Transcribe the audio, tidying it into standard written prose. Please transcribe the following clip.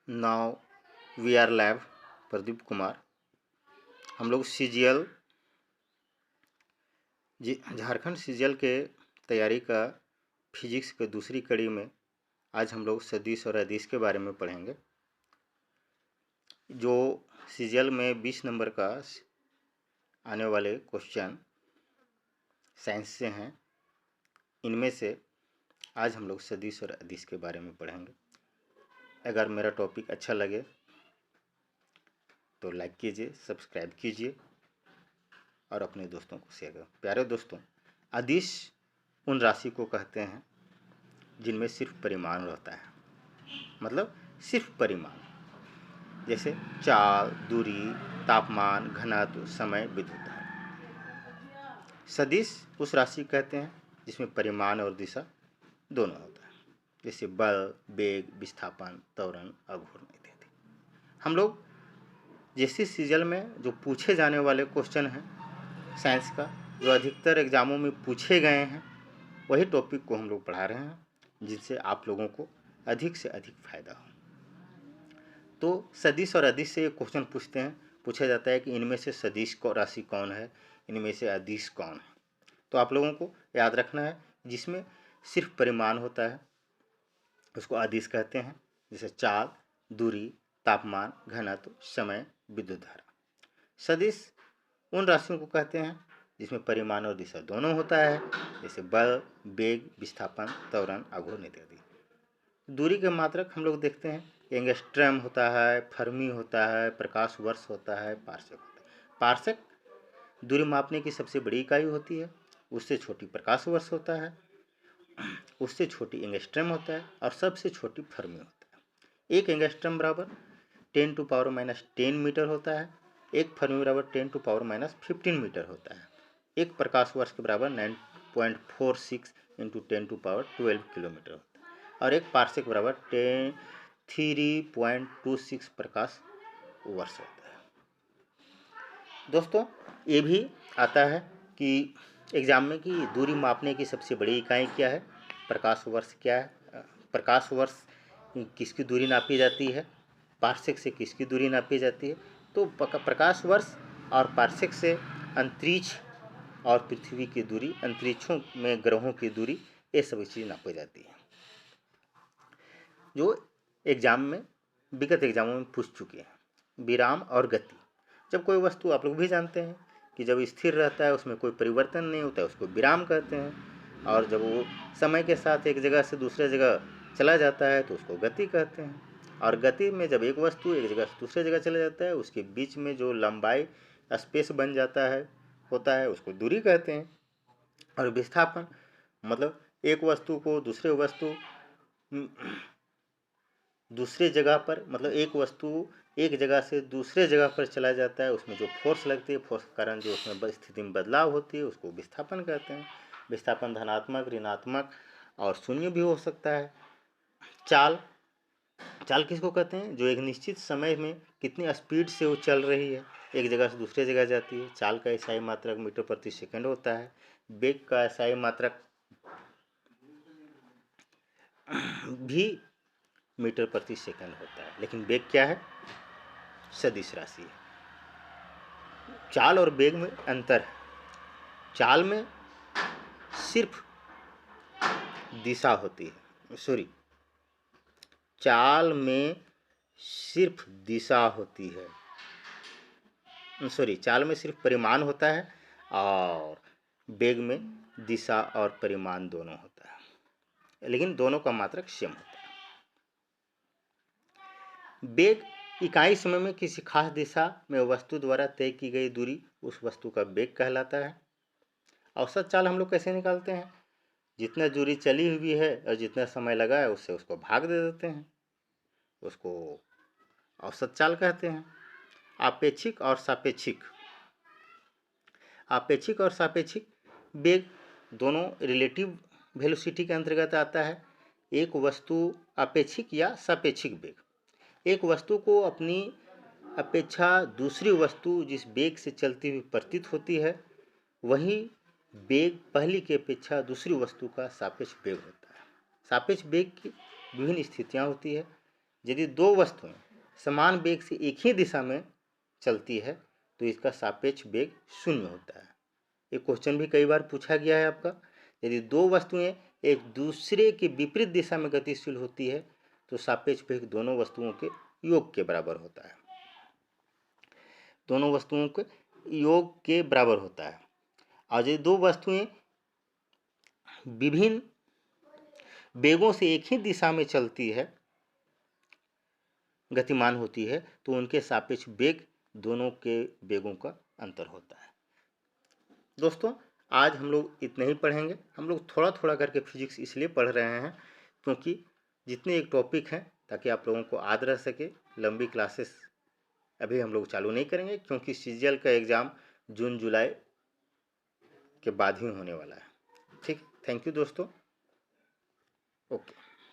Now we are lab Pradeep Kumar. हम लोग CGL Jharkhand CGL के तैयारी का फिजिक्स के दूसरी कड़ी में आज हम लोग सदिश और अदिश के बारे में पढ़ेंगे। जो सीजीएल में 20 नंबर का आने वाले क्वेश्चन साइंस से हैं, इनमें से आज हम लोग सदिश और अदिश के बारे में पढ़ेंगे। अगर मेरा टॉपिक अच्छा लगे तो लाइक कीजिए, सब्सक्राइब कीजिए और अपने दोस्तों को शेयर करें। प्यारे दोस्तों, अदिश उन राशि को कहते हैं जिनमें सिर्फ परिमाण रहता है, मतलब सिर्फ परिमाण, जैसे चाल, दूरी, तापमान, घनत्व, समय, विद्युत धारा। सदिश उस राशि कहते हैं जिसमें परिमाण और दिशा दोनों होता है, जैसे बल, वेग, विस्थापन, त्वरण, अघूर्ण इत्यादि। हम लोग जैसे सीजल में जो पूछे जाने वाले क्वेश्चन हैं साइंस का, जो अधिकतर एग्जामों में पूछे गए हैं, वही टॉपिक को हम लोग पढ़ा रहे हैं, जिससे आप लोगों को अधिक से अधिक फायदा हो। तो सदिश और अदिश से एक क्वेश्चन पूछा जाता है कि इनमें से सदिश को राशि कौन है, इनमें से अदिश कौन है। तो आप लोगों को याद रखना है, जिसमें सिर्फ परिमाण होता है उसको अदिश कहते हैं, जैसे चाल, दूरी, तापमान, घनत्व, समय, विद्युत धारा। सदिश उन राशियों को कहते हैं जिसमें परिमाण और दिशा दोनों होता है, जैसे बल, वेग, विस्थापन, त्वरण, आघूर्ण इत्यादि। दूरी के मात्रक हम लोग देखते हैं, एंगस्ट्रम होता है, फर्मी होता है, प्रकाश वर्ष होता है, पार्सेक होता है। पार्सेक दूरी मापने की सबसे बड़ी इकाई होती है, उससे छोटी प्रकाश वर्ष होता है, उससे छोटी एंगस्ट्रम होता है और सबसे छोटी फर्मी होता है। एक एंगस्ट्रम बराबर 10⁻⁻10 मीटर होता है, एक फर्मी बराबर 10⁻⁻15 मीटर होता है। एक प्रकाश वर्ष के बराबर 9.46 × 10⁻12 किलोमीटर होता है और एक पार्सेक बराबर 3.26 प्रकाश वर्ष होता है। दोस्तों, ये भी आता है कि एग्जाम में कि दूरी मापने की सबसे बड़ी इकाई क्या है, प्रकाश वर्ष क्या है, प्रकाश वर्ष किसकी दूरी नापी जाती है, पार्सेक से किसकी दूरी नापी जाती है। तो प्रकाश वर्ष और पार्सेक से अंतरिक्ष और पृथ्वी की दूरी, अंतरिक्षों में ग्रहों की दूरी, ये सभी चीज़ नापी जाती है, जो एग्जाम में विगत एग्जामों में पूछ चुके हैं। विराम और गति, जब कोई वस्तु, आप लोग भी जानते हैं कि जब स्थिर रहता है, उसमें कोई परिवर्तन नहीं होता है, उसको विराम कहते हैं, और जब वो समय के साथ एक जगह से दूसरे जगह चला जाता है तो उसको गति कहते हैं। और गति में जब एक वस्तु एक जगह से दूसरे जगह चला जाता है, उसके बीच में जो लंबाई स्पेस बन जाता है होता है, उसको दूरी कहते हैं। और विस्थापन मतलब एक वस्तु को दूसरे जगह पर, मतलब एक वस्तु एक जगह से दूसरे जगह पर चला जाता है, उसमें जो फोर्स लगती है, फोर्स के कारण जो उसमें स्थिति में बदलाव होती है, उसको विस्थापन कहते हैं। विस्थापन धनात्मक, ऋणात्मक और शून्य भी हो सकता है। चाल किसको कहते हैं, जो एक निश्चित समय में कितनी स्पीड से वो चल रही है, एक जगह से दूसरे जगह जाती है। चाल का एसआई मात्रक मीटर प्रति सेकंड होता है। वेग का एसआई मात्रक भी मीटर प्रति सेकंड होता है, लेकिन वेग क्या है, सदिश राशि है। चाल और वेग में अंतर है। चाल में सिर्फ दिशा होती है, चाल में सिर्फ दिशा होती है, चाल में सिर्फ परिमाण होता है और वेग में दिशा और परिमाण दोनों होता है, लेकिन दोनों का मात्रक सेम होता है। वेग इकाई समय में किसी खास दिशा में वस्तु द्वारा तय की गई दूरी उस वस्तु का वेग कहलाता है। औसत चाल हम लोग कैसे निकालते हैं, जितना दूरी चली हुई है और जितना समय लगा है उससे उसको भाग दे देते हैं, उसको औसत चाल कहते हैं। आपेक्षिक और सापेक्षिक वेग दोनों रिलेटिव वेलोसिटी के अंतर्गत आता है। एक वस्तु अपेक्षिक या सापेक्षिक वेग, एक वस्तु को अपनी अपेक्षा दूसरी वस्तु जिस वेग से चलती हुई प्रतीत होती है, वही वेग पहली की अपेक्षा दूसरी वस्तु का सापेक्ष वेग होता है। सापेक्ष वेग की विभिन्न स्थितियाँ होती है, यदि दो वस्तुएं समान वेग से एक ही दिशा में चलती है तो इसका सापेक्ष वेग शून्य होता है। ये क्वेश्चन भी कई बार पूछा गया है आपका। यदि दो वस्तुएं एक दूसरे के विपरीत दिशा में गतिशील होती है तो सापेक्ष वेग दोनों वस्तुओं के योग के बराबर होता है। दोनों वस्तुओं के योग के बराबर होता है। और यदि दो वस्तुएं विभिन्न वेगों से एक ही दिशा में चलती है, गतिमान होती है, तो उनके सापेक्ष वेग दोनों के वेगों का अंतर होता है। दोस्तों, आज हम लोग इतने ही पढ़ेंगे। हम लोग थोड़ा थोड़ा करके फिजिक्स इसलिए पढ़ रहे हैं क्योंकि जितने एक टॉपिक हैं ताकि आप लोगों को याद रह सके। लंबी क्लासेस अभी हम लोग चालू नहीं करेंगे क्योंकि सीजीएल का एग्ज़ाम जून जुलाई के बाद ही होने वाला है। ठीक, थैंक यू दोस्तों। ओके।